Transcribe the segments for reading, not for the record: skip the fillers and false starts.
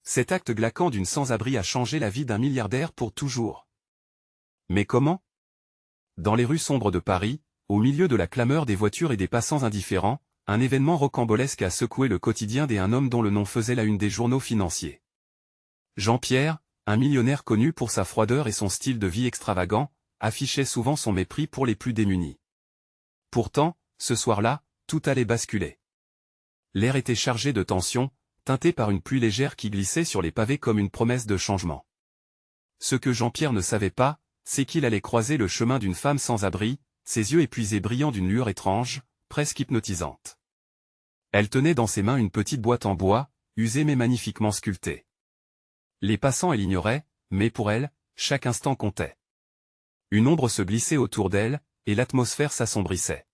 Cet acte glaquant d'une sans-abri a changé la vie d'un milliardaire pour toujours. Mais comment? Dans les rues sombres de Paris, au milieu de la clameur des voitures et des passants indifférents, un événement rocambolesque a secoué le quotidien d'un homme dont le nom faisait la une des journaux financiers. Jean-Pierre, un millionnaire connu pour sa froideur et son style de vie extravagant, affichait souvent son mépris pour les plus démunis. Pourtant, ce soir-là, tout allait basculer. L'air était chargé de tension, teinté par une pluie légère qui glissait sur les pavés comme une promesse de changement. Ce que Jean-Pierre ne savait pas, c'est qu'il allait croiser le chemin d'une femme sans abri, ses yeux épuisés brillant d'une lueur étrange, presque hypnotisante. Elle tenait dans ses mains une petite boîte en bois, usée mais magnifiquement sculptée. Les passants l'ignoraient, mais pour elle, chaque instant comptait. Une ombre se glissait autour d'elle, et l'atmosphère s'assombrissait.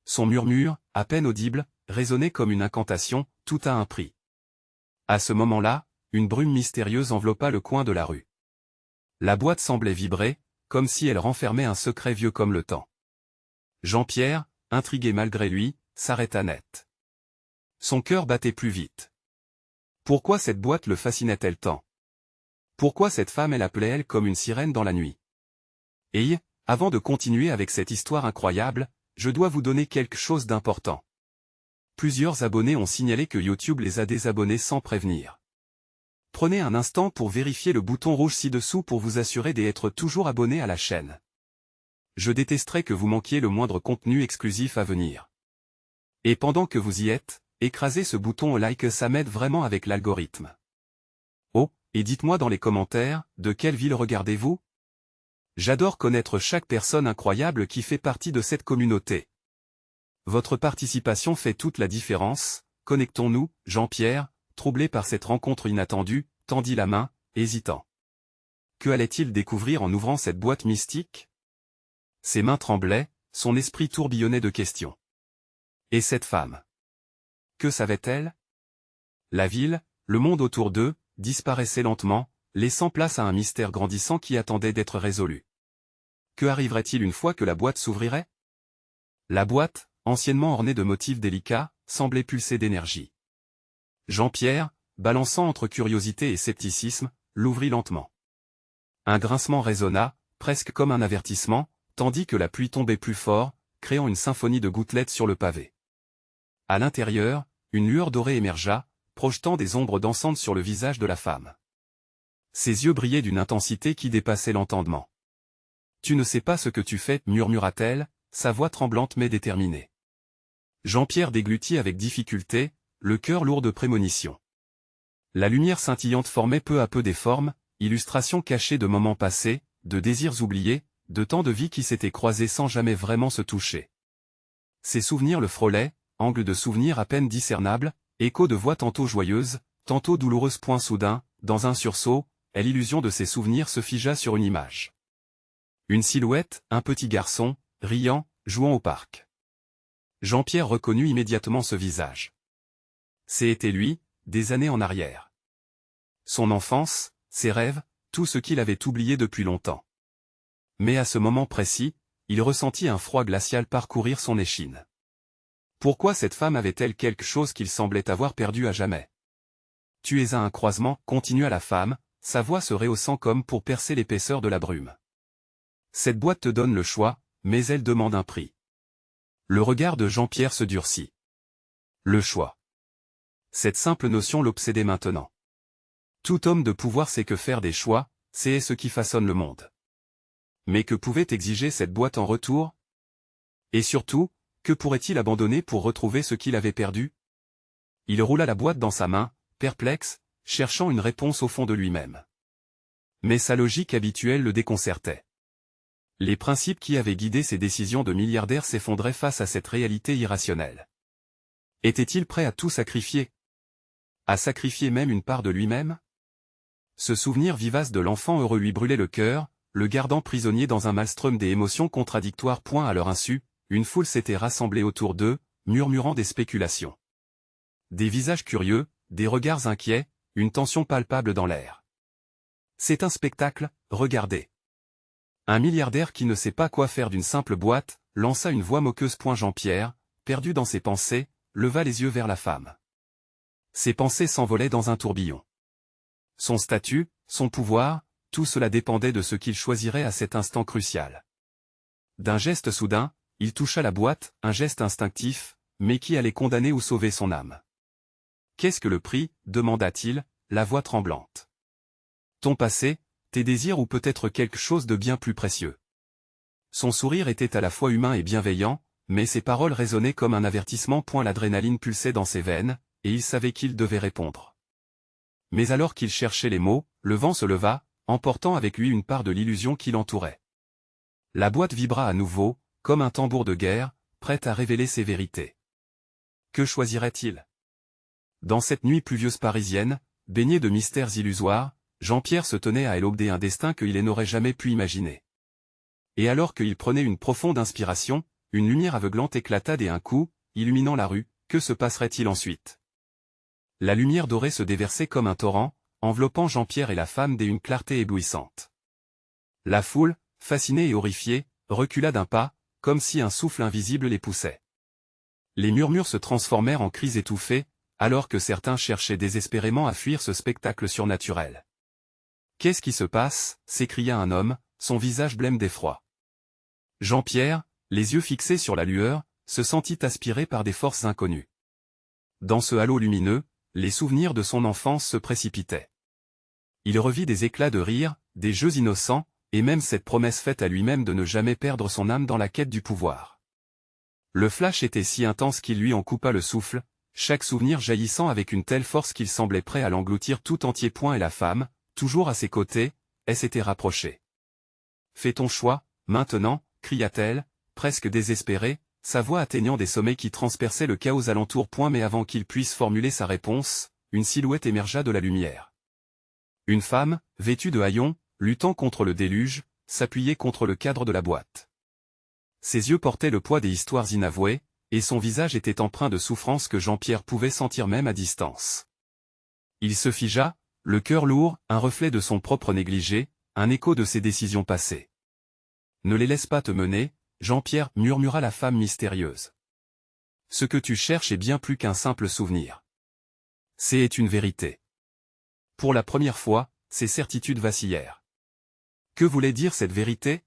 Son murmure, à peine audible, résonnait comme une incantation, tout a un prix. À ce moment-là, une brume mystérieuse enveloppa le coin de la rue. La boîte semblait vibrer, comme si elle renfermait un secret vieux comme le temps. Jean-Pierre, intrigué malgré lui, s'arrêta net. Son cœur battait plus vite. Pourquoi cette boîte le fascinait-elle tant? Pourquoi cette femme l'appelait elle comme une sirène dans la nuit? Et, avant de continuer avec cette histoire incroyable, je dois vous donner quelque chose d'important. Plusieurs abonnés ont signalé que YouTube les a désabonnés sans prévenir. Prenez un instant pour vérifier le bouton rouge ci-dessous pour vous assurer d'être toujours abonné à la chaîne. Je détesterais que vous manquiez le moindre contenu exclusif à venir. Et pendant que vous y êtes, écrasez ce bouton au like, ça m'aide vraiment avec l'algorithme. Oh, et dites-moi dans les commentaires, de quelle ville regardez-vous? J'adore connaître chaque personne incroyable qui fait partie de cette communauté. Votre participation fait toute la différence. Connectons-nous. Jean-Pierre, troublé par cette rencontre inattendue, tendit la main, hésitant. Que allait-il découvrir en ouvrant cette boîte mystique? Ses mains tremblaient, son esprit tourbillonnait de questions. Et cette femme? Que savait-elle? La ville, le monde autour d'eux, disparaissaient lentement, laissant place à un mystère grandissant qui attendait d'être résolu. Que arriverait-il une fois que la boîte s'ouvrirait? La boîte, anciennement ornée de motifs délicats, semblait pulser d'énergie. Jean-Pierre, balançant entre curiosité et scepticisme, l'ouvrit lentement. Un grincement résonna, presque comme un avertissement, tandis que la pluie tombait plus fort, créant une symphonie de gouttelettes sur le pavé. À l'intérieur, une lueur dorée émergea, projetant des ombres dansantes sur le visage de la femme. Ses yeux brillaient d'une intensité qui dépassait l'entendement. « Tu ne sais pas ce que tu fais » murmura-t-elle, sa voix tremblante mais déterminée. Jean-Pierre déglutit avec difficulté, le cœur lourd de prémonitions. La lumière scintillante formait peu à peu des formes, illustrations cachées de moments passés, de désirs oubliés, de temps de vie qui s'étaient croisés sans jamais vraiment se toucher. Ses souvenirs le frôlaient, angles de souvenirs à peine discernables, échos de voix tantôt joyeuses, tantôt douloureuses. Point soudain, dans un sursaut, l'illusion de ses souvenirs se figea sur une image. Une silhouette, un petit garçon, riant, jouant au parc. Jean-Pierre reconnut immédiatement ce visage. C'était lui, des années en arrière. Son enfance, ses rêves, tout ce qu'il avait oublié depuis longtemps. Mais à ce moment précis, il ressentit un froid glacial parcourir son échine. Pourquoi cette femme avait-elle quelque chose qu'il semblait avoir perdu à jamais? Tu es à un croisement, continua la femme, sa voix se rehaussant comme pour percer l'épaisseur de la brume. Cette boîte te donne le choix, mais elle demande un prix. Le regard de Jean-Pierre se durcit. Le choix. Cette simple notion l'obsédait maintenant. Tout homme de pouvoir sait que faire des choix, c'est ce qui façonne le monde. Mais que pouvait exiger cette boîte en retour? Et surtout, que pourrait-il abandonner pour retrouver ce qu'il avait perdu? Il roula la boîte dans sa main, perplexe, cherchant une réponse au fond de lui-même. Mais sa logique habituelle le déconcertait. Les principes qui avaient guidé ses décisions de milliardaire s'effondraient face à cette réalité irrationnelle. Était-il prêt à tout sacrifier? À sacrifier même une part de lui-même? Ce souvenir vivace de l'enfant heureux lui brûlait le cœur, le gardant prisonnier dans un maelstrom des émotions contradictoires. À leur insu, une foule s'était rassemblée autour d'eux, murmurant des spéculations. Des visages curieux, des regards inquiets, une tension palpable dans l'air. C'est un spectacle, regardez. Un milliardaire qui ne sait pas quoi faire d'une simple boîte, lança une voix moqueuse. Jean-Pierre, perdu dans ses pensées, leva les yeux vers la femme. Ses pensées s'envolaient dans un tourbillon. Son statut, son pouvoir, tout cela dépendait de ce qu'il choisirait à cet instant crucial. D'un geste soudain, il toucha la boîte, un geste instinctif, mais qui allait condamner ou sauver son âme. « Qu'est-ce que le prix » demanda-t-il, la voix tremblante. « Ton passé, tes désirs ou peut-être quelque chose de bien plus précieux. » Son sourire était à la fois humain et bienveillant, mais ses paroles résonnaient comme un avertissement. L'adrénaline pulsait dans ses veines, et il savait qu'il devait répondre. Mais alors qu'il cherchait les mots, le vent se leva, emportant avec lui une part de l'illusion qui l'entourait. La boîte vibra à nouveau, comme un tambour de guerre, prête à révéler ses vérités. Que choisirait-il? Dans cette nuit pluvieuse parisienne, baignée de mystères illusoires, Jean-Pierre se tenait à éloigner un destin qu'il n'aurait jamais pu imaginer. Et alors qu'il prenait une profonde inspiration, une lumière aveuglante éclata d'un coup, illuminant la rue. Que se passerait-il ensuite? La lumière dorée se déversait comme un torrent, enveloppant Jean-Pierre et la femme d'une clarté éblouissante. La foule, fascinée et horrifiée, recula d'un pas, comme si un souffle invisible les poussait. Les murmures se transformèrent en cris étouffés, alors que certains cherchaient désespérément à fuir ce spectacle surnaturel. « Qu'est-ce qui se passe » s'écria un homme, son visage blême d'effroi. Jean-Pierre, les yeux fixés sur la lueur, se sentit aspiré par des forces inconnues. Dans ce halo lumineux, les souvenirs de son enfance se précipitaient. Il revit des éclats de rire, des jeux innocents, et même cette promesse faite à lui-même de ne jamais perdre son âme dans la quête du pouvoir. Le flash était si intense qu'il lui en coupa le souffle, chaque souvenir jaillissant avec une telle force qu'il semblait prêt à l'engloutir tout entier. Et la femme, toujours à ses côtés, elle s'était rapprochée. « Fais ton choix, maintenant » cria-t-elle, presque désespérée, sa voix atteignant des sommets qui transperçaient le chaos alentour. Mais avant qu'il puisse formuler sa réponse, une silhouette émergea de la lumière. Une femme, vêtue de haillons, luttant contre le déluge, s'appuyait contre le cadre de la boîte. Ses yeux portaient le poids des histoires inavouées, et son visage était empreint de souffrance que Jean-Pierre pouvait sentir même à distance. Il se figea, le cœur lourd, un reflet de son propre négligé, un écho de ses décisions passées. « Ne les laisse pas te mener, Jean-Pierre, » murmura la femme mystérieuse. « Ce que tu cherches est bien plus qu'un simple souvenir. C'est une vérité. » Pour la première fois, ses certitudes vacillèrent. Que voulait dire cette vérité?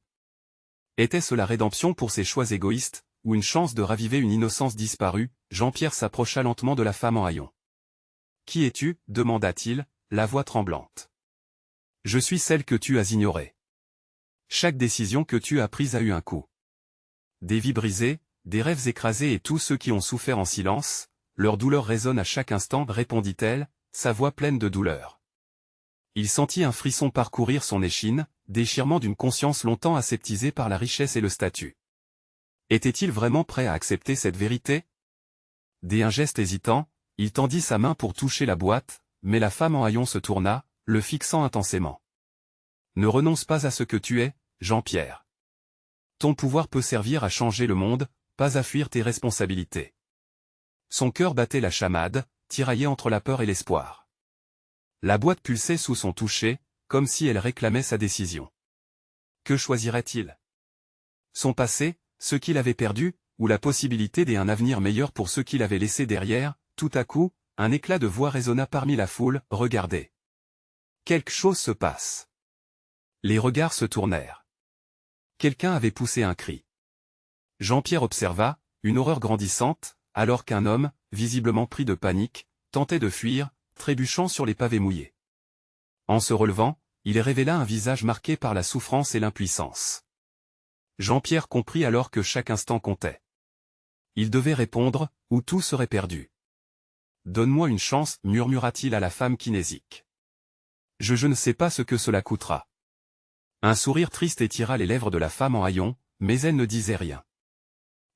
Était-ce la rédemption pour ses choix égoïstes, ou une chance de raviver une innocence disparue? Jean-Pierre s'approcha lentement de la femme en haillons. « Qui es-tu » demanda-t-il, la voix tremblante. « Je suis celle que tu as ignorée. Chaque décision que tu as prise a eu un coût. Des vies brisées, des rêves écrasés et tous ceux qui ont souffert en silence, leur douleur résonne à chaque instant, répondit-elle, sa voix pleine de douleur. Il sentit un frisson parcourir son échine, déchirement d'une conscience longtemps aseptisée par la richesse et le statut. Était-il vraiment prêt à accepter cette vérité? D'un geste hésitant, il tendit sa main pour toucher la boîte, mais la femme en haillons se tourna, le fixant intensément. « Ne renonce pas à ce que tu es, Jean-Pierre. Ton pouvoir peut servir à changer le monde, pas à fuir tes responsabilités. » Son cœur battait la chamade, tiraillé entre la peur et l'espoir. La boîte pulsait sous son toucher, comme si elle réclamait sa décision. Que choisirait-il? Son passé, ce qu'il avait perdu, ou la possibilité d'un avenir meilleur pour ceux qu'il avait laissés derrière? Tout à coup, un éclat de voix résonna parmi la foule, « Regardez. Quelque chose se passe. » Les regards se tournèrent. Quelqu'un avait poussé un cri. Jean-Pierre observa, une horreur grandissante, alors qu'un homme, visiblement pris de panique, tentait de fuir, trébuchant sur les pavés mouillés. En se relevant, il révéla un visage marqué par la souffrance et l'impuissance. Jean-Pierre comprit alors que chaque instant comptait. Il devait répondre, ou tout serait perdu. « Donne-moi une chance » murmura-t-il à la femme kinésique. « Je ne sais pas ce que cela coûtera. » Un sourire triste étira les lèvres de la femme en haillons, mais elle ne disait rien.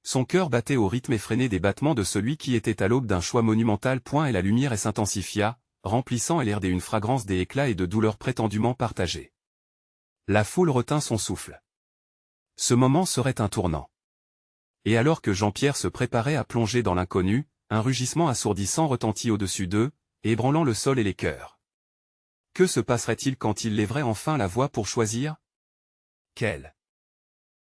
Son cœur battait au rythme effréné des battements de celui qui était à l'aube d'un choix monumental. Et la lumière s'intensifia, remplissant l'air d'une fragrance des éclats et de douleurs prétendument partagées. La foule retint son souffle. Ce moment serait un tournant. Et alors que Jean-Pierre se préparait à plonger dans l'inconnu, un rugissement assourdissant retentit au-dessus d'eux, ébranlant le sol et les cœurs. Que se passerait-il quand il lèverait enfin la voix pour choisir? Quelle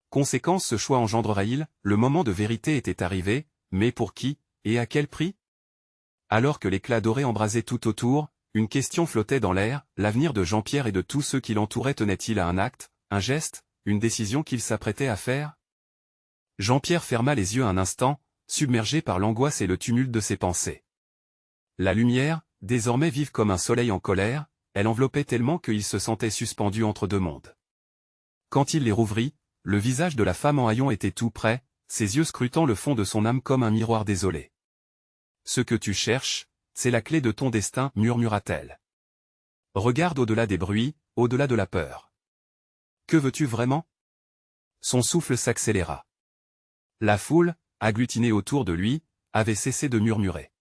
conséquence ce choix engendrerait-il? Le moment de vérité était arrivé, mais pour qui, et à quel prix? Alors que l'éclat doré embrasait tout autour, une question flottait dans l'air, l'avenir de Jean-Pierre et de tous ceux qui l'entouraient tenait-il à un acte, un geste, une décision qu'il s'apprêtait à faire? Jean-Pierre ferma les yeux un instant, submergé par l'angoisse et le tumulte de ses pensées. La lumière, désormais vive comme un soleil en colère, elle enveloppait tellement qu'il se sentait suspendu entre deux mondes. Quand il les rouvrit, le visage de la femme en haillons était tout près, ses yeux scrutant le fond de son âme comme un miroir désolé. « Ce que tu cherches, c'est la clé de ton destin, murmura-t-elle. Regarde au-delà des bruits, au-delà de la peur. Que veux-tu vraiment? Son souffle s'accéléra. La foule, agglutinée autour de lui, avait cessé de murmurer.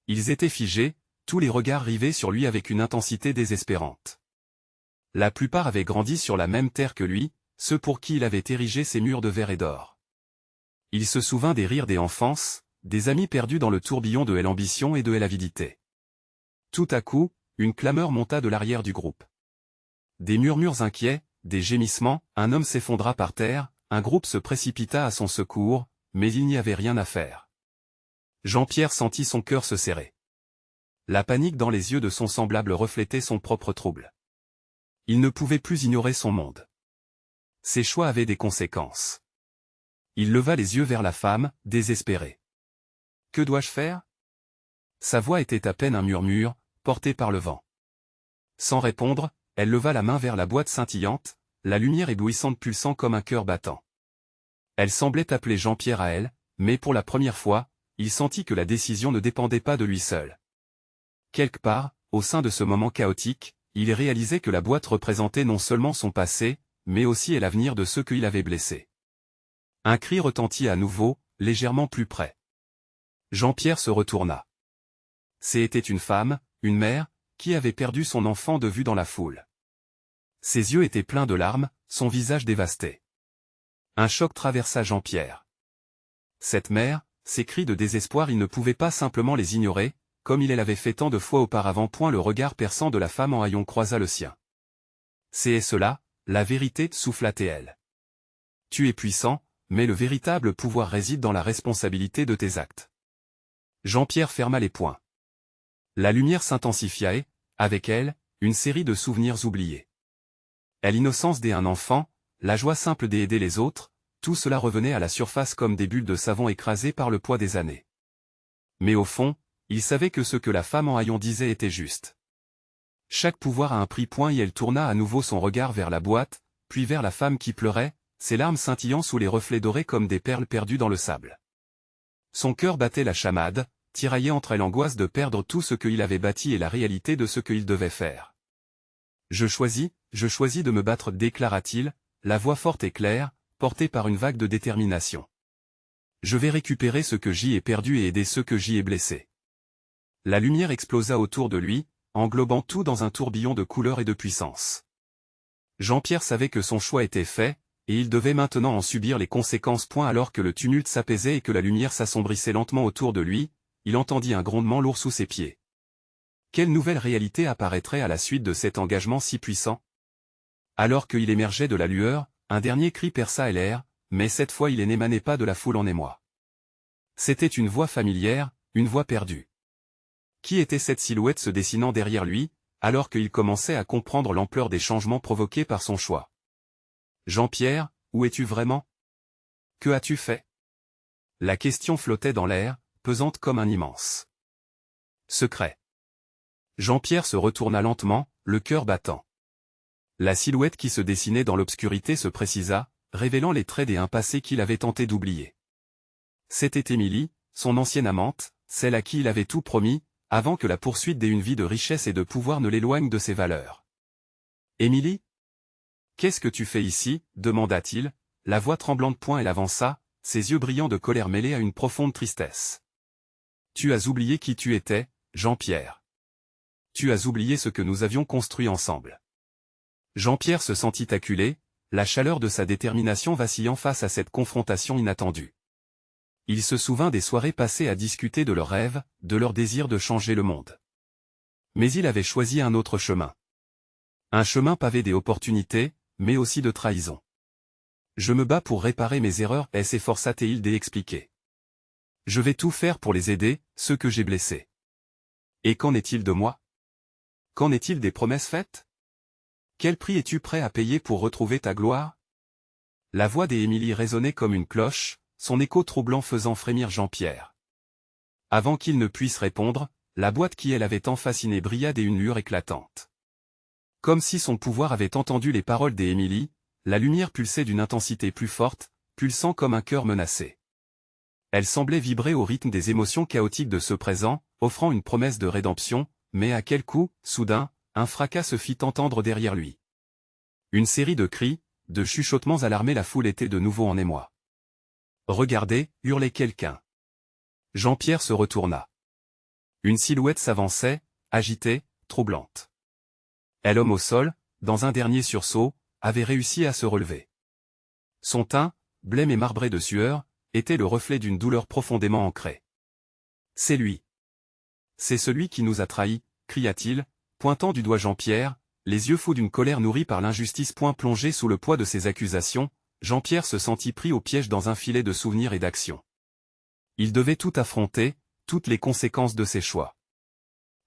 Ils étaient figés, tous les regards rivés sur lui avec une intensité désespérante. La plupart avaient grandi sur la même terre que lui, ceux pour qui il avait érigé ses murs de verre et d'or. Il se souvint des rires des enfances, des amis perdus dans le tourbillon de l'ambition et de l'avidité. Tout à coup, une clameur monta de l'arrière du groupe. Des murmures inquiets, des gémissements, un homme s'effondra par terre, un groupe se précipita à son secours, mais il n'y avait rien à faire. Jean-Pierre sentit son cœur se serrer. La panique dans les yeux de son semblable reflétait son propre trouble. Il ne pouvait plus ignorer son monde. Ses choix avaient des conséquences. Il leva les yeux vers la femme, désespéré. « Que dois-je faire » Sa voix était à peine un murmure, porté par le vent. Sans répondre, elle leva la main vers la boîte scintillante, la lumière éblouissante pulsant comme un cœur battant. Elle semblait appeler Jean-Pierre à elle, mais pour la première fois, il sentit que la décision ne dépendait pas de lui seul. Quelque part, au sein de ce moment chaotique, il réalisait que la boîte représentait non seulement son passé, mais aussi l'avenir de ceux qu'il avait blessés. Un cri retentit à nouveau, légèrement plus près. Jean-Pierre se retourna. C'était une femme, une mère, qui avait perdu son enfant de vue dans la foule. Ses yeux étaient pleins de larmes, son visage dévasté. Un choc traversa Jean-Pierre. Cette mère, ces cris de désespoir, il ne pouvait pas simplement les ignorer, comme il l'avait fait tant de fois auparavant. Le regard perçant de la femme en haillons croisa le sien. C'est cela, la vérité, souffla-t-elle. Tu es puissant, mais le véritable pouvoir réside dans la responsabilité de tes actes. Jean-Pierre ferma les poings. La lumière s'intensifia et, avec elle, une série de souvenirs oubliés. L'innocence d'un enfant, la joie simple d'aider les autres, tout cela revenait à la surface comme des bulles de savon écrasées par le poids des années. Mais au fond, il savait que ce que la femme en haillons disait était juste. Chaque pouvoir a un prix. Et elle tourna à nouveau son regard vers la boîte, puis vers la femme qui pleurait, ses larmes scintillant sous les reflets dorés comme des perles perdues dans le sable. Son cœur battait la chamade, tiraillé entre l'angoisse de perdre tout ce qu'il avait bâti et la réalité de ce qu'il devait faire. Je choisis de me battre, déclara-t-il, la voix forte et claire, portée par une vague de détermination. Je vais récupérer ce que j'y ai perdu et aider ceux que j'y ai blessés. La lumière explosa autour de lui, englobant tout dans un tourbillon de couleurs et de puissance. Jean-Pierre savait que son choix était fait, et il devait maintenant en subir les conséquences. Alors que le tumulte s'apaisait et que la lumière s'assombrissait lentement autour de lui, il entendit un grondement lourd sous ses pieds. Quelle nouvelle réalité apparaîtrait à la suite de cet engagement si puissant? Alors qu'il émergeait de la lueur, un dernier cri perça l'air, mais cette fois il n'émanait pas de la foule en émoi. C'était une voix familière, une voix perdue. Qui était cette silhouette se dessinant derrière lui, alors qu'il commençait à comprendre l'ampleur des changements provoqués par son choix? Jean-Pierre, où es-tu vraiment? Que as-tu fait? La question flottait dans l'air, pesante comme un immense secret. Jean-Pierre se retourna lentement, le cœur battant. La silhouette qui se dessinait dans l'obscurité se précisa, révélant les traits d'un passé qu'il avait tenté d'oublier. C'était Émilie, son ancienne amante, celle à qui il avait tout promis, avant que la poursuite d'une vie de richesse et de pouvoir ne l'éloigne de ses valeurs. « Émilie? Qu'est-ce que tu fais ici » demanda-t-il, la voix tremblante. Elle avança, ses yeux brillants de colère mêlés à une profonde tristesse. « Tu as oublié qui tu étais, Jean-Pierre. Tu as oublié ce que nous avions construit ensemble. » Jean-Pierre se sentit acculé, la chaleur de sa détermination vacillant face à cette confrontation inattendue. Il se souvint des soirées passées à discuter de leurs rêves, de leur désir de changer le monde. Mais il avait choisi un autre chemin. Un chemin pavé d'opportunités, mais aussi de trahison. Je me bats pour réparer mes erreurs, s'efforça-t-il d'expliquer. Je vais tout faire pour les aider, ceux que j'ai blessés. Et qu'en est-il de moi? Qu'en est-il des promesses faites? Quel prix es-tu prêt à payer pour retrouver ta gloire? La voix d'Émilie résonnait comme une cloche, son écho troublant faisant frémir Jean-Pierre. Avant qu'il ne puisse répondre, la boîte qui elle avait tant fasciné brilla d'une lueur éclatante. Comme si son pouvoir avait entendu les paroles d'Émilie, la lumière pulsait d'une intensité plus forte, pulsant comme un cœur menacé. Elle semblait vibrer au rythme des émotions chaotiques de ce présent, offrant une promesse de rédemption, mais à quel coup, soudain, un fracas se fit entendre derrière lui. Une série de cris, de chuchotements alarmés la foule était de nouveau en émoi. « Regardez » hurlait quelqu'un. Jean-Pierre se retourna. Une silhouette s'avançait, agitée, troublante. Et l'homme au sol, dans un dernier sursaut, avait réussi à se relever. Son teint, blême et marbré de sueur, était le reflet d'une douleur profondément ancrée. « C'est lui. C'est celui qui nous a trahis » cria-t-il, pointant du doigt Jean-Pierre, les yeux fous d'une colère nourrie par l'injustice. Plongé sous le poids de ses accusations, Jean-Pierre se sentit pris au piège dans un filet de souvenirs et d'actions. Il devait tout affronter, toutes les conséquences de ses choix.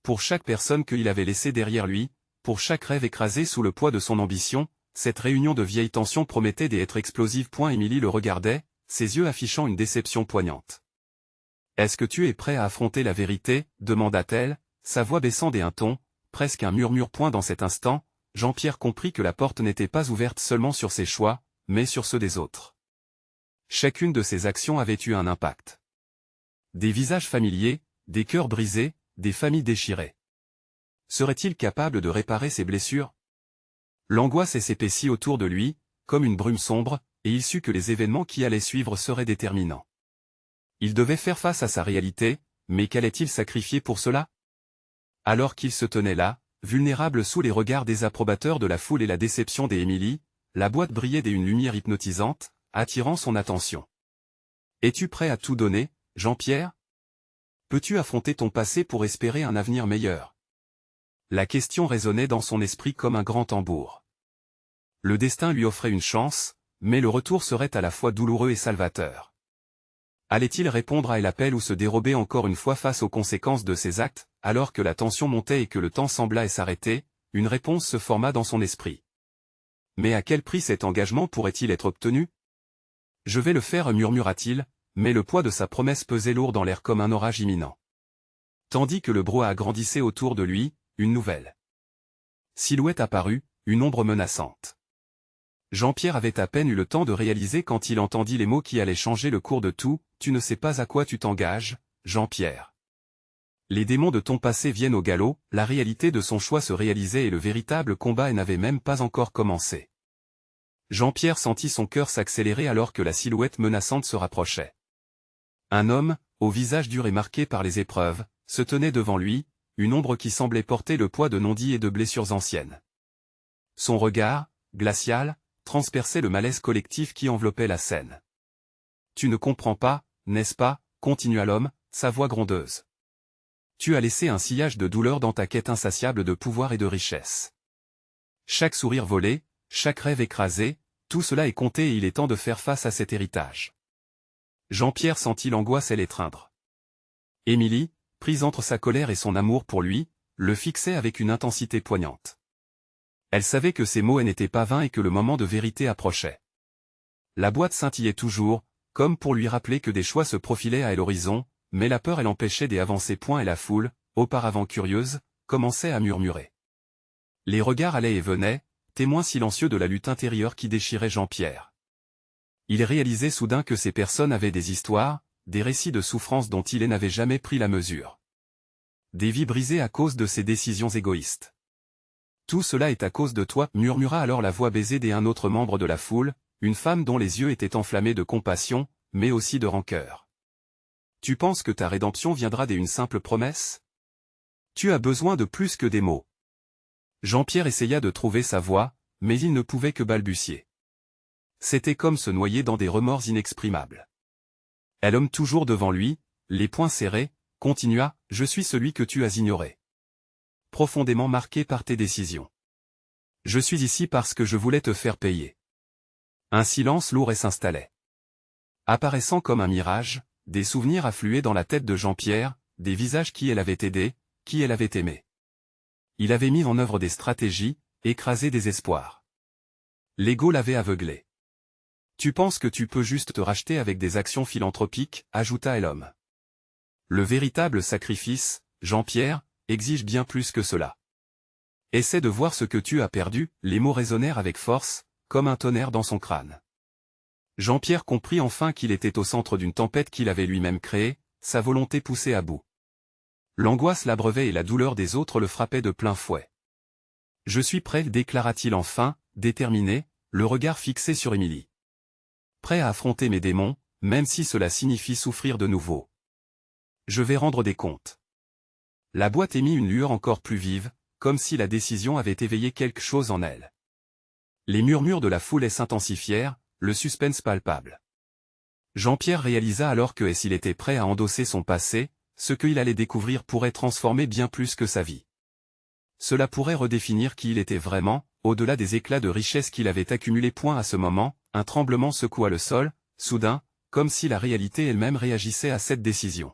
Pour chaque personne qu'il avait laissée derrière lui, pour chaque rêve écrasé sous le poids de son ambition, cette réunion de vieilles tensions promettait d'être explosive. Émilie le regardait, ses yeux affichant une déception poignante. « Est-ce que tu es prêt à affronter la vérité » demanda-t-elle, sa voix baissant d'un ton, presque un murmure. Dans cet instant, Jean-Pierre comprit que la porte n'était pas ouverte seulement sur ses choix, mais sur ceux des autres. Chacune de ses actions avait eu un impact. Des visages familiers, des cœurs brisés, des familles déchirées. Serait-il capable de réparer ses blessures? L'angoisse s'épaissit autour de lui, comme une brume sombre, et il sut que les événements qui allaient suivre seraient déterminants. Il devait faire face à sa réalité, mais qu'allait-il sacrifier pour cela? Alors qu'il se tenait là, vulnérable sous les regards désapprobateurs de la foule et la déception d'Émilie, la boîte brillait d'une lumière hypnotisante, attirant son attention. « Es-tu prêt à tout donner, Jean-Pierre? Peux-tu affronter ton passé pour espérer un avenir meilleur ?» La question résonnait dans son esprit comme un grand tambour. Le destin lui offrait une chance, mais le retour serait à la fois douloureux et salvateur. Allait-il répondre à l'appel ou se dérober encore une fois face aux conséquences de ses actes? Alors que la tension montait et que le temps semblait s'arrêter, une réponse se forma dans son esprit. Mais à quel prix cet engagement pourrait-il être obtenu? « Je vais le faire » murmura-t-il, mais le poids de sa promesse pesait lourd dans l'air comme un orage imminent. Tandis que le brouhaha grandissait autour de lui, une nouvelle silhouette apparut, une ombre menaçante. Jean-Pierre avait à peine eu le temps de réaliser quand il entendit les mots qui allaient changer le cours de tout. « Tu ne sais pas à quoi tu t'engages, Jean-Pierre. Les démons de ton passé viennent au galop », la réalité de son choix se réalisait et le véritable combat n'avait même pas encore commencé. Jean-Pierre sentit son cœur s'accélérer alors que la silhouette menaçante se rapprochait. Un homme, au visage dur et marqué par les épreuves, se tenait devant lui, une ombre qui semblait porter le poids de non-dits et de blessures anciennes. Son regard, glacial, transperçait le malaise collectif qui enveloppait la scène. « Tu ne comprends pas, n'est-ce pas » continua l'homme, sa voix grondeuse. « Tu as laissé un sillage de douleur dans ta quête insatiable de pouvoir et de richesse. Chaque sourire volé, chaque rêve écrasé, tout cela est compté et il est temps de faire face à cet héritage. » Jean-Pierre sentit l'angoisse l'étreindre. Émilie, prise entre sa colère et son amour pour lui, le fixait avec une intensité poignante. Elle savait que ses mots n'étaient pas vains et que le moment de vérité approchait. La boîte scintillait toujours, comme pour lui rappeler que des choix se profilaient à l'horizon, mais la peur l'empêchait d'avancer. Et la foule, auparavant curieuse, commençait à murmurer. Les regards allaient et venaient, témoins silencieux de la lutte intérieure qui déchirait Jean-Pierre. Il réalisait soudain que ces personnes avaient des histoires, des récits de souffrance dont il n'avait jamais pris la mesure. Des vies brisées à cause de ses décisions égoïstes. « Tout cela est à cause de toi » murmura alors la voix baisée d'un autre membre de la foule, une femme dont les yeux étaient enflammés de compassion, mais aussi de rancœur. « Tu penses que ta rédemption viendra d'une simple promesse? Tu as besoin de plus que des mots. » Jean-Pierre essaya de trouver sa voix, mais il ne pouvait que balbutier. C'était comme se noyer dans des remords inexprimables. Et l'homme toujours devant lui, les poings serrés, continua, « Je suis celui que tu as ignoré. Profondément marqué par tes décisions. Je suis ici parce que je voulais te faire payer. » Un silence lourd s'installait. Apparaissant comme un mirage, des souvenirs affluaient dans la tête de Jean-Pierre, des visages qui elle avait aidé, qui elle avait aimé. Il avait mis en œuvre des stratégies, écrasé des espoirs. L'ego l'avait aveuglé. Tu penses que tu peux juste te racheter avec des actions philanthropiques, ajouta l'homme. Le véritable sacrifice, Jean-Pierre, exige bien plus que cela. Essaie de voir ce que tu as perdu, les mots résonnèrent avec force, comme un tonnerre dans son crâne. Jean-Pierre comprit enfin qu'il était au centre d'une tempête qu'il avait lui-même créée, sa volonté poussée à bout. L'angoisse l'abreuvait et la douleur des autres le frappait de plein fouet. « Je suis prêt » déclara-t-il enfin, déterminé, le regard fixé sur Émilie. « Prêt à affronter mes démons, même si cela signifie souffrir de nouveau. Je vais rendre des comptes. » La boîte émit une lueur encore plus vive, comme si la décision avait éveillé quelque chose en elle. Les murmures de la foule s'intensifièrent, le suspense palpable. Jean-Pierre réalisa alors que s'il était prêt à endosser son passé, ce qu'il allait découvrir pourrait transformer bien plus que sa vie. Cela pourrait redéfinir qui il était vraiment, au-delà des éclats de richesse qu'il avait accumulés. À ce moment, un tremblement secoua le sol, soudain, comme si la réalité elle-même réagissait à cette décision.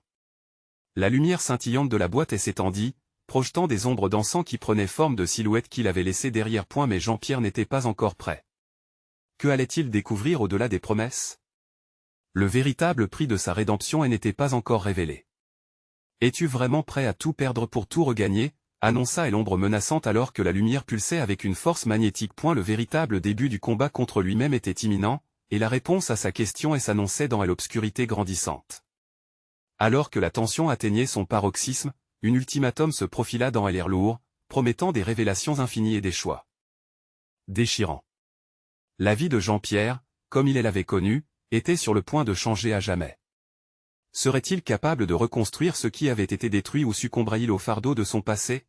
La lumière scintillante de la boîte s'étendit, projetant des ombres dansant qui prenaient forme de silhouettes qu'il avait laissées derrière. Mais Jean-Pierre n'était pas encore prêt. Que allait-il découvrir au-delà des promesses? Le véritable prix de sa rédemption n'était pas encore révélé. « Es-tu vraiment prêt à tout perdre pour tout regagner ?» annonça l'ombre menaçante alors que la lumière pulsait avec une force magnétique. Le véritable début du combat contre lui-même était imminent, et la réponse à sa question s'annonçait dans l'obscurité grandissante. Alors que la tension atteignait son paroxysme, un ultimatum se profila dans l'air lourd, promettant des révélations infinies et des choix déchirants. La vie de Jean-Pierre, comme il l'avait connue, était sur le point de changer à jamais. Serait-il capable de reconstruire ce qui avait été détruit ou succomberait-il au fardeau de son passé?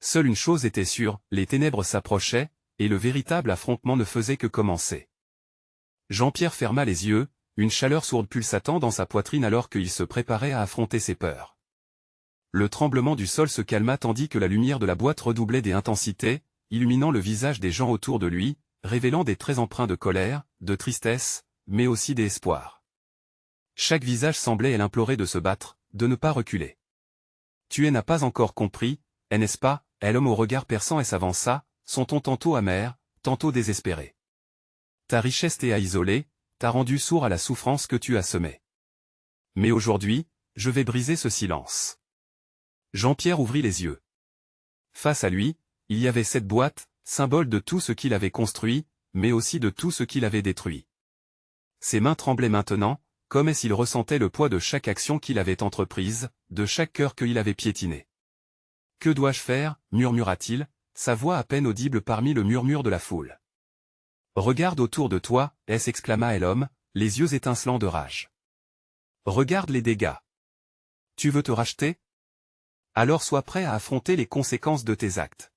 Seule une chose était sûre, les ténèbres s'approchaient, et le véritable affrontement ne faisait que commencer. Jean-Pierre ferma les yeux, une chaleur sourde pulsatant dans sa poitrine alors qu'il se préparait à affronter ses peurs. Le tremblement du sol se calma tandis que la lumière de la boîte redoublait d'intensités, illuminant le visage des gens autour de lui, révélant des traits empreints de colère, de tristesse, mais aussi d'espoir. Chaque visage semblait l'implorer de se battre, de ne pas reculer. « Tu n'as pas encore compris, n'est-ce pas ?» L'homme au regard perçant s'avança, son ton tantôt amer, tantôt désespéré. « Ta richesse t'a isolé, t'a rendu sourd à la souffrance que tu as semée. Mais aujourd'hui, je vais briser ce silence. » Jean-Pierre ouvrit les yeux. Face à lui, il y avait cette boîte, symbole de tout ce qu'il avait construit, mais aussi de tout ce qu'il avait détruit. Ses mains tremblaient maintenant, comme s'il ressentait le poids de chaque action qu'il avait entreprise, de chaque cœur qu'il avait piétiné. « Que dois-je faire ?» murmura-t-il, sa voix à peine audible parmi le murmure de la foule. « Regarde autour de toi » s'exclama l'homme, les yeux étincelants de rage. « Regarde les dégâts. Tu veux te racheter? Alors sois prêt à affronter les conséquences de tes actes. »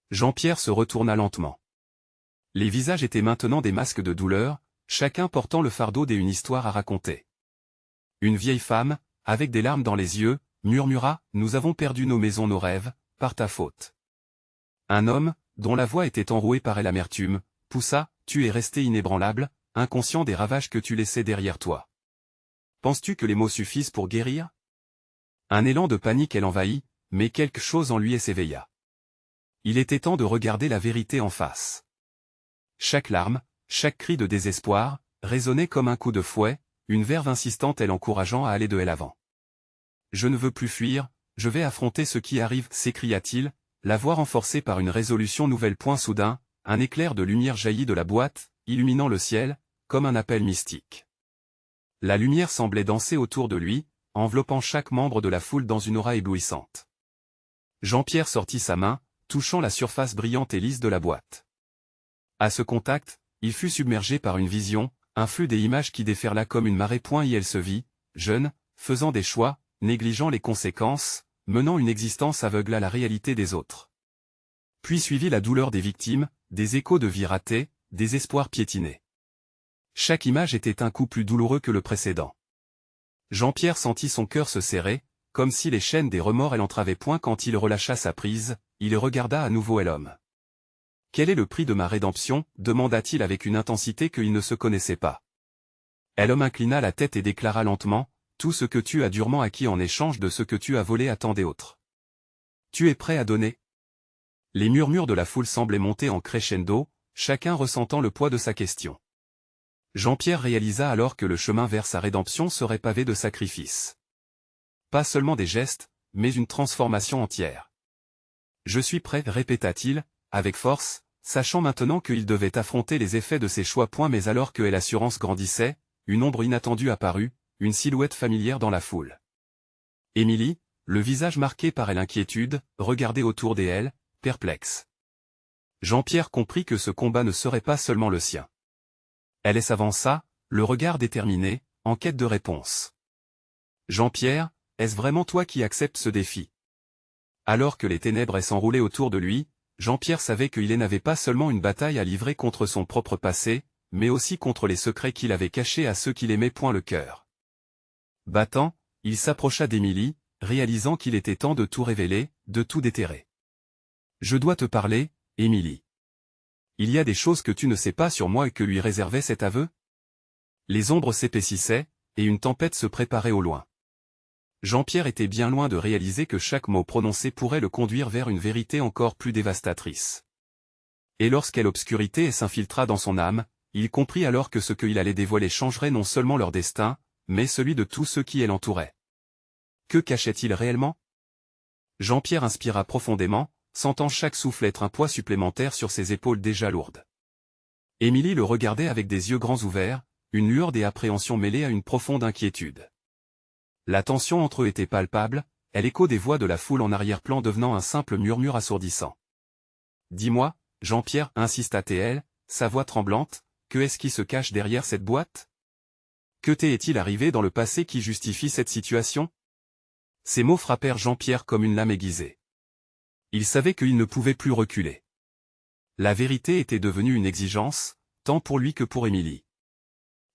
Jean-Pierre se retourna lentement. Les visages étaient maintenant des masques de douleur, chacun portant le fardeau d'une histoire à raconter. Une vieille femme, avec des larmes dans les yeux, murmura « Nous avons perdu nos maisons, nos rêves, par ta faute. » Un homme, dont la voix était enrouée par l'amertume, poussa « Tu es resté inébranlable, inconscient des ravages que tu laissais derrière toi. Penses-tu que les mots suffisent pour guérir ?» Un élan de panique l'envahit, mais quelque chose en lui s'éveilla. Il était temps de regarder la vérité en face. Chaque larme, chaque cri de désespoir, résonnait comme un coup de fouet, une verve insistante l'encourageant à aller de l'avant. « Je ne veux plus fuir, je vais affronter ce qui arrive » s'écria-t-il, la voix renforcée par une résolution nouvelle. Soudain, un éclair de lumière jaillit de la boîte, illuminant le ciel, comme un appel mystique. La lumière semblait danser autour de lui, enveloppant chaque membre de la foule dans une aura éblouissante. Jean-Pierre sortit sa main, touchant la surface brillante et lisse de la boîte. À ce contact, il fut submergé par une vision, un flux des images qui déferla comme une marée. Il se vit, jeune, faisant des choix, négligeant les conséquences, menant une existence aveugle à la réalité des autres. Puis suivit la douleur des victimes, des échos de vies ratées, des espoirs piétinés. Chaque image était un coup plus douloureux que le précédent. Jean-Pierre sentit son cœur se serrer, comme si les chaînes des remords l'entravaient. Quand il relâcha sa prise, il regarda à nouveau l'homme. « Quel est le prix de ma rédemption ?» demanda-t-il avec une intensité qu'il ne se connaissait pas. L'homme inclina la tête et déclara lentement, « Tout ce que tu as durement acquis en échange de ce que tu as volé à tant d'autres. Tu es prêt à donner? Les murmures de la foule semblaient monter en crescendo, chacun ressentant le poids de sa question. Jean-Pierre réalisa alors que le chemin vers sa rédemption serait pavé de sacrifices. Pas seulement des gestes, mais une transformation entière. Je suis prêt, répéta-t-il, avec force, sachant maintenant qu'il devait affronter les effets de ses choix. Mais alors que l'assurance grandissait, une ombre inattendue apparut, une silhouette familière dans la foule. Émilie, le visage marqué par l'inquiétude, regardait autour d'elle, perplexe. Jean-Pierre comprit que ce combat ne serait pas seulement le sien. Elle s'avança, le regard déterminé, en quête de réponse. Jean-Pierre, est-ce vraiment toi qui acceptes ce défi? Alors que les ténèbres s'enroulaient autour de lui, Jean-Pierre savait qu'il n'avait pas seulement une bataille à livrer contre son propre passé, mais aussi contre les secrets qu'il avait cachés à ceux qu'il aimait point le cœur. Battant, il s'approcha d'Émilie, réalisant qu'il était temps de tout révéler, de tout déterrer. Je dois te parler, Émilie. Il y a des choses que tu ne sais pas sur moi et que lui réservait cet aveu? Les ombres s'épaississaient, et une tempête se préparait au loin. Jean-Pierre était bien loin de réaliser que chaque mot prononcé pourrait le conduire vers une vérité encore plus dévastatrice. Et lorsqu'elle obscurité s'infiltra dans son âme, il comprit alors que ce qu'il allait dévoiler changerait non seulement leur destin, mais celui de tous ceux qui l'entouraient. Que cachait-il réellement? Jean-Pierre inspira profondément, sentant chaque souffle être un poids supplémentaire sur ses épaules déjà lourdes. Émilie le regardait avec des yeux grands ouverts, une lueur d'appréhension mêlée à une profonde inquiétude. La tension entre eux était palpable, et l'écho des voix de la foule en arrière-plan devenant un simple murmure assourdissant. « Dis-moi, Jean-Pierre, insista-t-elle, sa voix tremblante, que est-ce qui se cache derrière cette boîte? Que t'est-il arrivé dans le passé qui justifie cette situation? » Ces mots frappèrent Jean-Pierre comme une lame aiguisée. Il savait qu'il ne pouvait plus reculer. La vérité était devenue une exigence, tant pour lui que pour Émilie.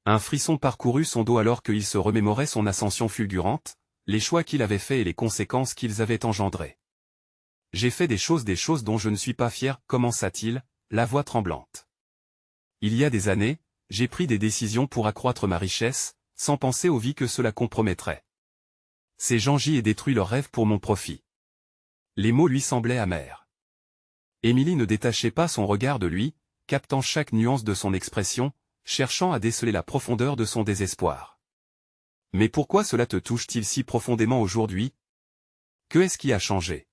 Un frisson parcourut son dos alors qu'il se remémorait son ascension fulgurante, les choix qu'il avait faits et les conséquences qu'ils avaient engendrées. « J'ai fait des choses dont je ne suis pas fier, commença-t-il, la voix tremblante. Il y a des années, j'ai pris des décisions pour accroître ma richesse, sans penser aux vies que cela compromettrait. Ces gens j'y ai détruit leurs rêves pour mon profit. » Les mots lui semblaient amers. Émilie ne détachait pas son regard de lui, captant chaque nuance de son expression, cherchant à déceler la profondeur de son désespoir. « Mais pourquoi cela te touche-t-il si profondément aujourd'hui? Que est-ce qui a changé? »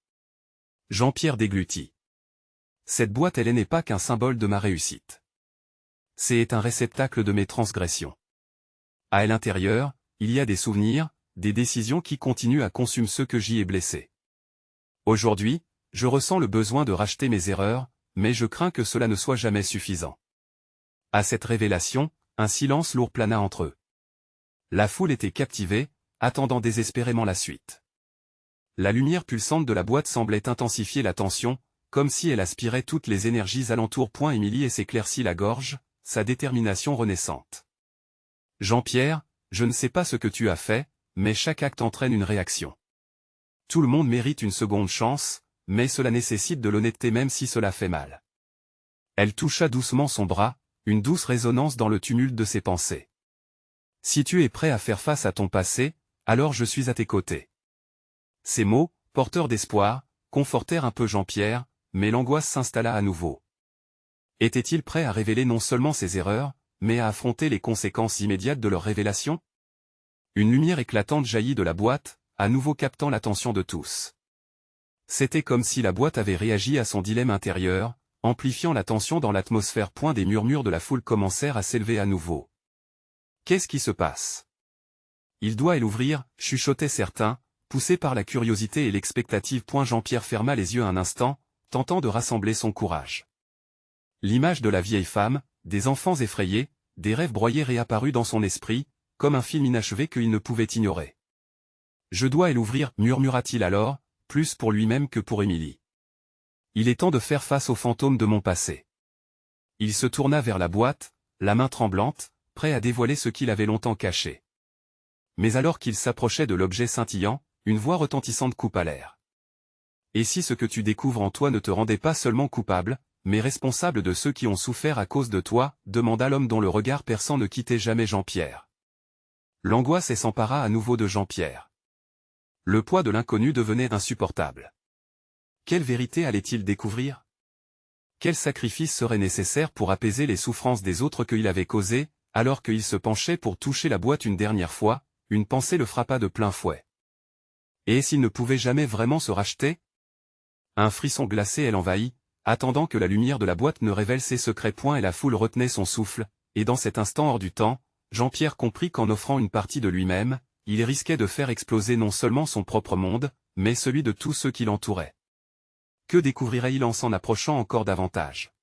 Jean-Pierre déglutit. « Cette boîte n'est pas qu'un symbole de ma réussite. C'est un réceptacle de mes transgressions. À l'intérieur, il y a des souvenirs, des décisions qui continuent à consumer ceux que j'y ai blessés. Aujourd'hui, je ressens le besoin de racheter mes erreurs, mais je crains que cela ne soit jamais suffisant. » À cette révélation, un silence lourd plana entre eux. La foule était captivée, attendant désespérément la suite. La lumière pulsante de la boîte semblait intensifier la tension, comme si elle aspirait toutes les énergies alentour. Émilie s'éclaircit la gorge, sa détermination renaissante. « Jean-Pierre, je ne sais pas ce que tu as fait, mais chaque acte entraîne une réaction. Tout le monde mérite une seconde chance, mais cela nécessite de l'honnêteté même si cela fait mal. » Elle toucha doucement son bras, une douce résonance dans le tumulte de ses pensées. « Si tu es prêt à faire face à ton passé, alors je suis à tes côtés. » Ces mots, porteurs d'espoir, confortèrent un peu Jean-Pierre, mais l'angoisse s'installa à nouveau. Était-il prêt à révéler non seulement ses erreurs, mais à affronter les conséquences immédiates de leur révélation? Une lumière éclatante jaillit de la boîte, à nouveau captant l'attention de tous. C'était comme si la boîte avait réagi à son dilemme intérieur, amplifiant la tension dans l'atmosphère. Des murmures de la foule commencèrent à s'élever à nouveau. « Qu'est-ce qui se passe? Il doit l'ouvrir, chuchotaient certains, poussés par la curiosité et l'expectative. Jean-Pierre ferma les yeux un instant, tentant de rassembler son courage. L'image de la vieille femme, des enfants effrayés, des rêves broyés réapparut dans son esprit, comme un film inachevé qu'il ne pouvait ignorer. « Je dois l'ouvrir, murmura-t-il alors, plus pour lui-même que pour Émilie. Il est temps de faire face aux fantômes de mon passé. » Il se tourna vers la boîte, la main tremblante, prêt à dévoiler ce qu'il avait longtemps caché. Mais alors qu'il s'approchait de l'objet scintillant, une voix retentissante coupa l'air. « Et si ce que tu découvres en toi ne te rendait pas seulement coupable, mais responsable de ceux qui ont souffert à cause de toi ?» demanda l'homme dont le regard perçant ne quittait jamais Jean-Pierre. L'angoisse s'empara à nouveau de Jean-Pierre. Le poids de l'inconnu devenait insupportable. Quelle vérité allait-il découvrir? Quel sacrifice serait nécessaire pour apaiser les souffrances des autres qu'il avait causées, alors qu'il se penchait pour toucher la boîte une dernière fois, une pensée le frappa de plein fouet. Et s'il ne pouvait jamais vraiment se racheter? Un frisson glacé l'envahit, attendant que la lumière de la boîte ne révèle ses secrets. Et la foule retenait son souffle, et dans cet instant hors du temps, Jean-Pierre comprit qu'en offrant une partie de lui-même, il risquait de faire exploser non seulement son propre monde, mais celui de tous ceux qui l'entouraient. Que découvrirait-il en s'en approchant encore davantage?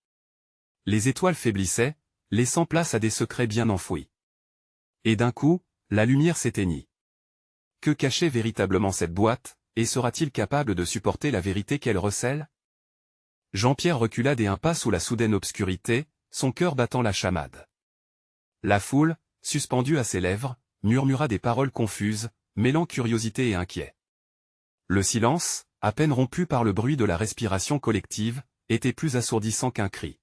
Les étoiles faiblissaient, laissant place à des secrets bien enfouis. Et d'un coup, la lumière s'éteignit. Que cachait véritablement cette boîte, et sera-t-il capable de supporter la vérité qu'elle recèle? Jean-Pierre recula d'un pas sous la soudaine obscurité, son cœur battant la chamade. La foule, suspendue à ses lèvres, murmura des paroles confuses, mêlant curiosité et inquiet. Le silence, à peine rompu par le bruit de la respiration collective, était plus assourdissant qu'un cri.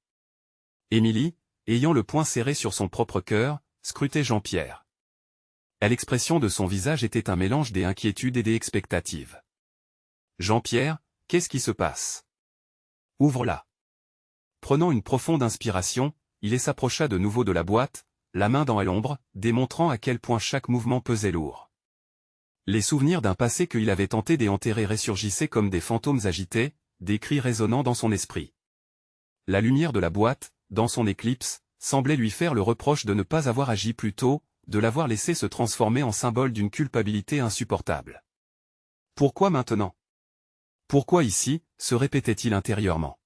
Émilie, ayant le poing serré sur son propre cœur, scrutait Jean-Pierre. L'expression de son visage était un mélange des inquiétudes et des expectatives. « Jean-Pierre, qu'est-ce qui se passe? Ouvre-la. » Prenant une profonde inspiration, il s'approcha de nouveau de la boîte, la main dans l'ombre, démontrant à quel point chaque mouvement pesait lourd. Les souvenirs d'un passé qu'il avait tenté d'enterrer ressurgissaient comme des fantômes agités, des cris résonnant dans son esprit. La lumière de la boîte, dans son éclipse, semblait lui faire le reproche de ne pas avoir agi plus tôt, de l'avoir laissé se transformer en symbole d'une culpabilité insupportable. Pourquoi maintenant? Pourquoi ici, se répétait-il intérieurement.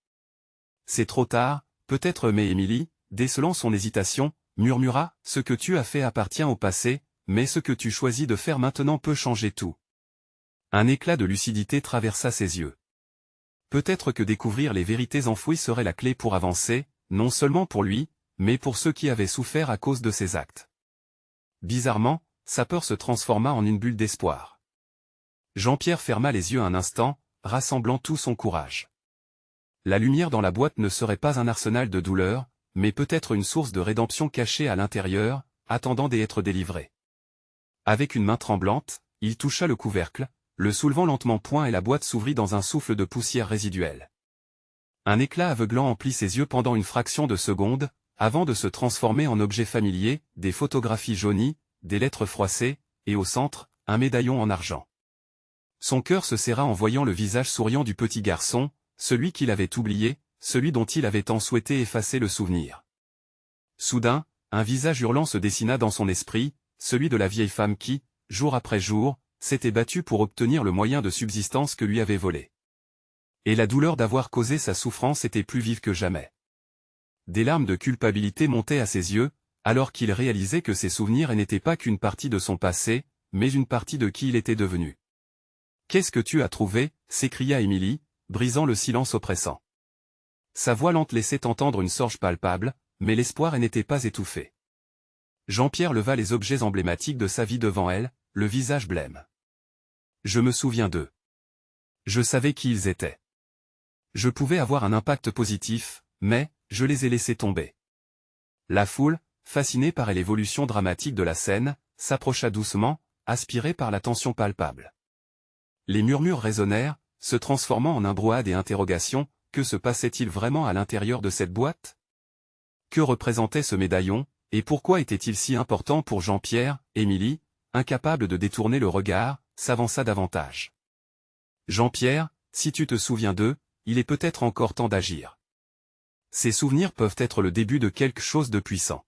C'est trop tard, peut-être, mais Émilie, décelant son hésitation, murmura, « Ce que tu as fait appartient au passé, mais ce que tu choisis de faire maintenant peut changer tout. » Un éclat de lucidité traversa ses yeux. Peut-être que découvrir les vérités enfouies serait la clé pour avancer, non seulement pour lui, mais pour ceux qui avaient souffert à cause de ses actes. Bizarrement, sa peur se transforma en une bulle d'espoir. Jean-Pierre ferma les yeux un instant, rassemblant tout son courage. La lumière dans la boîte ne serait pas un arsenal de douleur, mais peut-être une source de rédemption cachée à l'intérieur, attendant d'être délivrée. Avec une main tremblante, il toucha le couvercle, le soulevant lentement, et la boîte s'ouvrit dans un souffle de poussière résiduelle. Un éclat aveuglant emplit ses yeux pendant une fraction de seconde, avant de se transformer en objet familier, des photographies jaunies, des lettres froissées, et au centre, un médaillon en argent. Son cœur se serra en voyant le visage souriant du petit garçon, celui qu'il avait oublié, celui dont il avait tant souhaité effacer le souvenir. Soudain, un visage hurlant se dessina dans son esprit, celui de la vieille femme qui, jour après jour, s'était battue pour obtenir le moyen de subsistance que lui avait volé. Et la douleur d'avoir causé sa souffrance était plus vive que jamais. Des larmes de culpabilité montaient à ses yeux, alors qu'il réalisait que ses souvenirs n'étaient pas qu'une partie de son passé, mais une partie de qui il était devenu. « Qu'est-ce que tu as trouvé ?» s'écria Émilie, brisant le silence oppressant. Sa voix lente laissait entendre une sorge palpable, mais l'espoir n'était pas étouffé. Jean-Pierre leva les objets emblématiques de sa vie devant elle, le visage blême. « Je me souviens d'eux. Je savais qui ils étaient. Je pouvais avoir un impact positif, mais, je les ai laissés tomber. » La foule, fascinée par l'évolution dramatique de la scène, s'approcha doucement, aspirée par la tension palpable. Les murmures résonnèrent, se transformant en un brouhaha et interrogations. Que se passait-il vraiment à l'intérieur de cette boîte? Que représentait ce médaillon, et pourquoi était-il si important pour Jean-Pierre? Émilie, incapable de détourner le regard, s'avança davantage. « Jean-Pierre, si tu te souviens d'eux, il est peut-être encore temps d'agir. Ces souvenirs peuvent être le début de quelque chose de puissant. »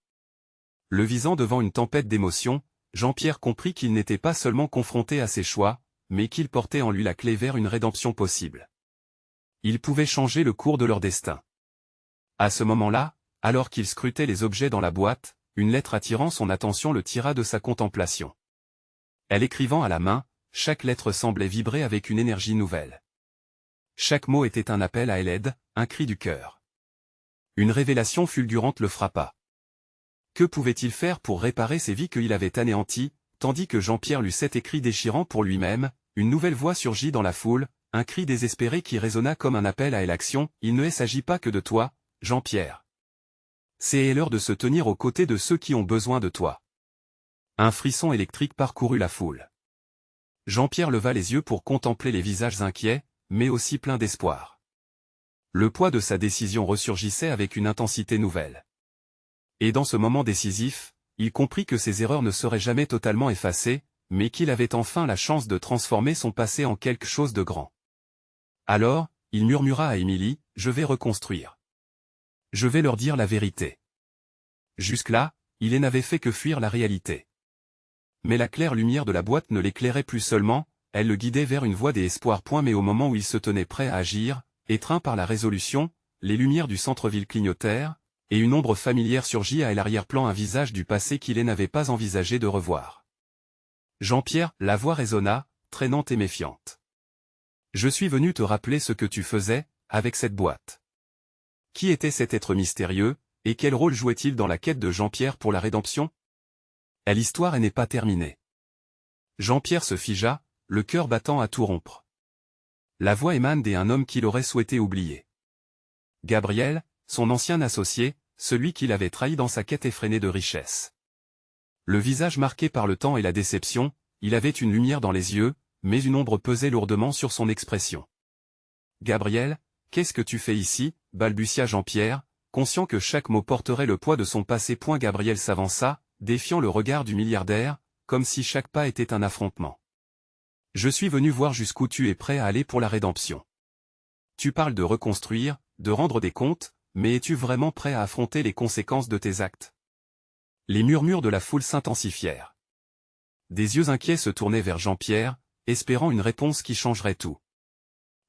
Le visant devant une tempête d'émotions, Jean-Pierre comprit qu'il n'était pas seulement confronté à ses choix, mais qu'il portait en lui la clé vers une rédemption possible. Il pouvait changer le cours de leur destin. À ce moment-là, alors qu'il scrutait les objets dans la boîte, une lettre attirant son attention le tira de sa contemplation. Elle écrivant à la main, chaque lettre semblait vibrer avec une énergie nouvelle. Chaque mot était un appel à l'aide, un cri du cœur. Une révélation fulgurante le frappa. Que pouvait-il faire pour réparer ces vies qu'il avait anéanties, tandis que Jean-Pierre lut cet écrit déchirant pour lui-même? Une nouvelle voix surgit dans la foule, un cri désespéré qui résonna comme un appel à l'action. « Il ne s'agit pas que de toi, Jean-Pierre. C'est l'heure de se tenir aux côtés de ceux qui ont besoin de toi. » Un frisson électrique parcourut la foule. Jean-Pierre leva les yeux pour contempler les visages inquiets, mais aussi plein d'espoir. Le poids de sa décision ressurgissait avec une intensité nouvelle. Et dans ce moment décisif, il comprit que ses erreurs ne seraient jamais totalement effacées, mais qu'il avait enfin la chance de transformer son passé en quelque chose de grand. Alors, il murmura à Émilie, « Je vais reconstruire. Je vais leur dire la vérité. » Jusque-là, il n'avait fait que fuir la réalité. Mais la claire lumière de la boîte ne l'éclairait plus seulement, elle le guidait vers une voie des espoirs. Mais au moment où il se tenait prêt à agir, étreint par la résolution, les lumières du centre-ville clignotèrent, et une ombre familière surgit à l'arrière-plan, un visage du passé qu'il n'avait pas envisagé de revoir. Jean-Pierre, la voix résonna, traînante et méfiante. « Je suis venu te rappeler ce que tu faisais, avec cette boîte. » Qui était cet être mystérieux, et quel rôle jouait-il dans la quête de Jean-Pierre pour la rédemption? L'histoire n'est pas terminée. Jean-Pierre se figea, le cœur battant à tout rompre. La voix émane d'un homme qu'il aurait souhaité oublier. Gabriel, son ancien associé, celui qu'il avait trahi dans sa quête effrénée de richesse. Le visage marqué par le temps et la déception, il avait une lumière dans les yeux, mais une ombre pesait lourdement sur son expression. « Gabriel, qu'est-ce que tu fais ici ?» balbutia Jean-Pierre, conscient que chaque mot porterait le poids de son passé. Gabriel s'avança, défiant le regard du milliardaire, comme si chaque pas était un affrontement. « Je suis venu voir jusqu'où tu es prêt à aller pour la rédemption. Tu parles de reconstruire, de rendre des comptes, mais es-tu vraiment prêt à affronter les conséquences de tes actes ?» Les murmures de la foule s'intensifièrent. Des yeux inquiets se tournaient vers Jean-Pierre, espérant une réponse qui changerait tout.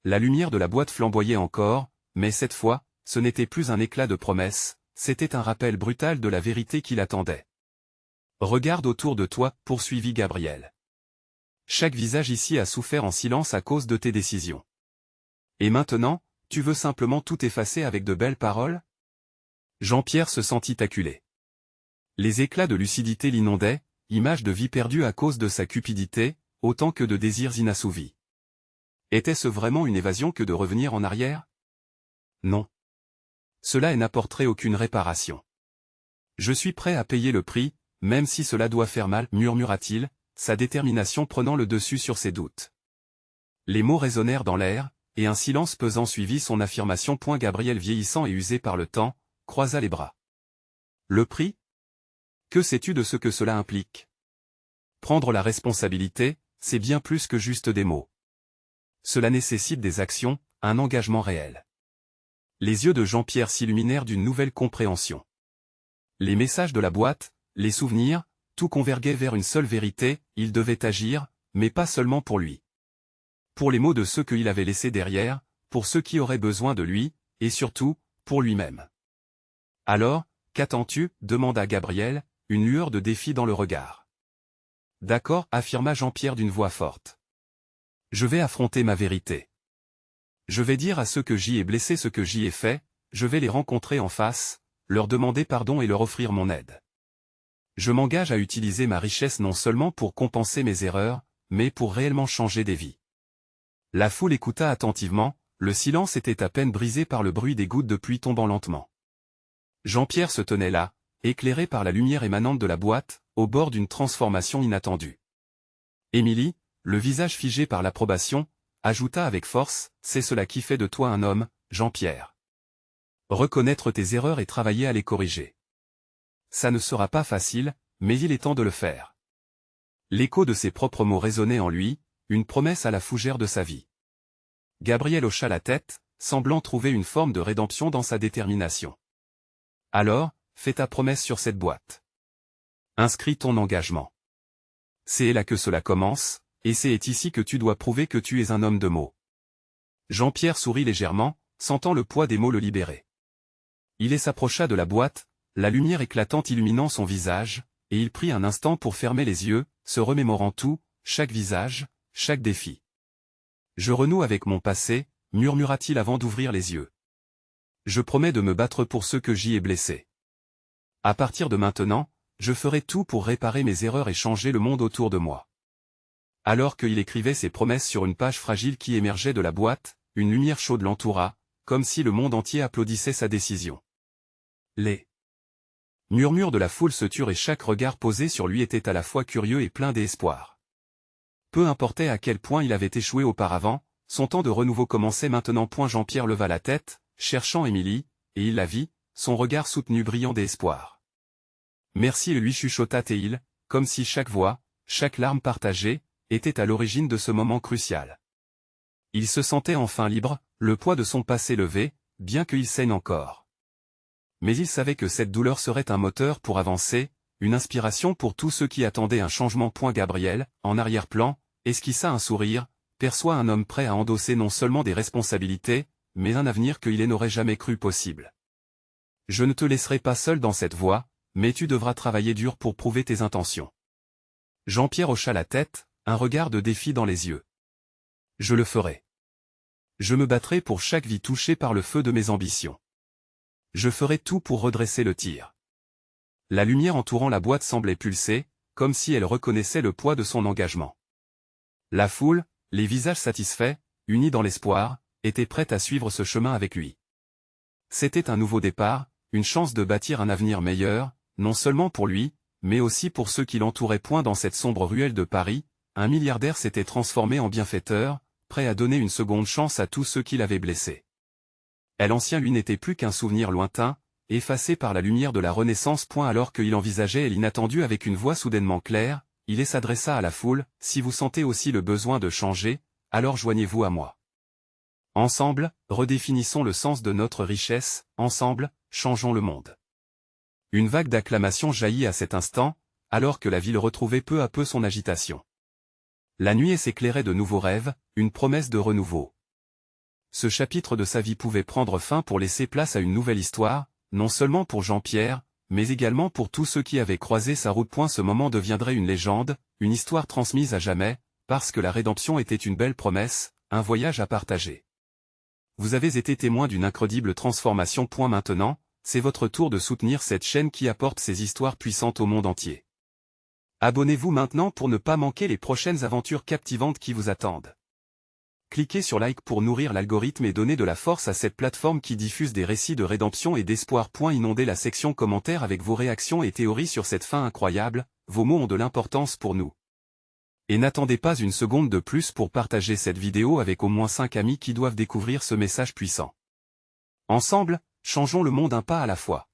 La lumière de la boîte flamboyait encore, mais cette fois, ce n'était plus un éclat de promesse, c'était un rappel brutal de la vérité qui l'attendait. « Regarde autour de toi, poursuivit Gabriel. Chaque visage ici a souffert en silence à cause de tes décisions. Et maintenant, tu veux simplement tout effacer avec de belles paroles ?» Jean-Pierre se sentit acculé. Les éclats de lucidité l'inondaient, image de vie perdue à cause de sa cupidité, autant que de désirs inassouvis. Était-ce vraiment une évasion que de revenir en arrière? Non. Cela n'apporterait aucune réparation. Je suis prêt à payer le prix, même si cela doit faire mal, murmura-t-il, sa détermination prenant le dessus sur ses doutes. Les mots résonnèrent dans l'air, et un silence pesant suivit son affirmation. Gabriel, vieillissant et usé par le temps, croisa les bras. Le prix? Que sais-tu de ce que cela implique? Prendre la responsabilité, c'est bien plus que juste des mots. Cela nécessite des actions, un engagement réel. Les yeux de Jean-Pierre s'illuminèrent d'une nouvelle compréhension. Les messages de la boîte, les souvenirs, tout converguait vers une seule vérité, il devait agir, mais pas seulement pour lui. Pour les mots de ceux qu'il avait laissés derrière, pour ceux qui auraient besoin de lui, et surtout, pour lui-même. « Alors, qu'attends-tu » demanda Gabriel, une lueur de défi dans le regard. « D'accord, affirma Jean-Pierre d'une voix forte. Je vais affronter ma vérité. Je vais dire à ceux que j'y ai blessés ce que j'y ai fait, je vais les rencontrer en face, leur demander pardon et leur offrir mon aide. Je m'engage à utiliser ma richesse non seulement pour compenser mes erreurs, mais pour réellement changer des vies. » La foule écouta attentivement, le silence était à peine brisé par le bruit des gouttes de pluie tombant lentement. Jean-Pierre se tenait là, éclairé par la lumière émanante de la boîte, au bord d'une transformation inattendue. Émilie, le visage figé par l'approbation, ajouta avec force, « C'est cela qui fait de toi un homme, Jean-Pierre. Reconnaître tes erreurs et travailler à les corriger. Ça ne sera pas facile, mais il est temps de le faire. » L'écho de ses propres mots résonnait en lui, une promesse à la fougère de sa vie. Gabriel hocha la tête, semblant trouver une forme de rédemption dans sa détermination. « Alors, fais ta promesse sur cette boîte. Inscris ton engagement. C'est là que cela commence, et c'est ici que tu dois prouver que tu es un homme de mots. » Jean-Pierre sourit légèrement, sentant le poids des mots le libérer. Il s'approcha de la boîte, la lumière éclatante illuminant son visage, et il prit un instant pour fermer les yeux, se remémorant tout, chaque visage, chaque défi. « Je renoue avec mon passé, » murmura-t-il avant d'ouvrir les yeux. « Je promets de me battre pour ceux que j'y ai blessés. À partir de maintenant, je ferai tout pour réparer mes erreurs et changer le monde autour de moi. » Alors qu'il écrivait ses promesses sur une page fragile qui émergeait de la boîte, une lumière chaude l'entoura, comme si le monde entier applaudissait sa décision. Les murmures de la foule se turent et chaque regard posé sur lui était à la fois curieux et plein d'espoir. Peu importait à quel point il avait échoué auparavant, son temps de renouveau commençait maintenant. Jean-Pierre leva la tête, cherchant Émilie, et il la vit, son regard soutenu brillant d'espoir. Merci, lui chuchota Théil, comme si chaque voix, chaque larme partagée, était à l'origine de ce moment crucial. Il se sentait enfin libre, le poids de son passé levé, bien qu'il saigne encore. Mais il savait que cette douleur serait un moteur pour avancer, une inspiration pour tous ceux qui attendaient un changement. Gabriel, en arrière-plan, esquissa un sourire, perçoit un homme prêt à endosser non seulement des responsabilités, mais un avenir qu'il n'aurait jamais cru possible. Je ne te laisserai pas seul dans cette voie, mais tu devras travailler dur pour prouver tes intentions. Jean-Pierre hocha la tête, un regard de défi dans les yeux. Je le ferai. Je me battrai pour chaque vie touchée par le feu de mes ambitions. Je ferai tout pour redresser le tir. La lumière entourant la boîte semblait pulser, comme si elle reconnaissait le poids de son engagement. La foule, les visages satisfaits, unis dans l'espoir, étaient prêts à suivre ce chemin avec lui. C'était un nouveau départ, une chance de bâtir un avenir meilleur, non seulement pour lui, mais aussi pour ceux qui l'entouraient. Dans cette sombre ruelle de Paris, un milliardaire s'était transformé en bienfaiteur, prêt à donner une seconde chance à tous ceux qui l'avaient blessé. L'ancien lui n'était plus qu'un souvenir lointain, effacé par la lumière de la Renaissance. Alors qu'il envisageait l'inattendu avec une voix soudainement claire, il s'adressa à la foule, si vous sentez aussi le besoin de changer, alors joignez-vous à moi. Ensemble, redéfinissons le sens de notre richesse, ensemble, changeons le monde. Une vague d'acclamations jaillit à cet instant, alors que la ville retrouvait peu à peu son agitation. La nuit s'éclairait de nouveaux rêves, une promesse de renouveau. Ce chapitre de sa vie pouvait prendre fin pour laisser place à une nouvelle histoire, non seulement pour Jean-Pierre, mais également pour tous ceux qui avaient croisé sa route. Ce moment deviendrait une légende, une histoire transmise à jamais, parce que la rédemption était une belle promesse, un voyage à partager. Vous avez été témoin d'une incroyable transformation. Maintenant, c'est votre tour de soutenir cette chaîne qui apporte ces histoires puissantes au monde entier. Abonnez-vous maintenant pour ne pas manquer les prochaines aventures captivantes qui vous attendent. Cliquez sur like pour nourrir l'algorithme et donner de la force à cette plateforme qui diffuse des récits de rédemption et d'espoir. Inondez la section commentaires avec vos réactions et théories sur cette fin incroyable, vos mots ont de l'importance pour nous. Et n'attendez pas une seconde de plus pour partager cette vidéo avec au moins 5 amis qui doivent découvrir ce message puissant. Ensemble, changeons le monde un pas à la fois.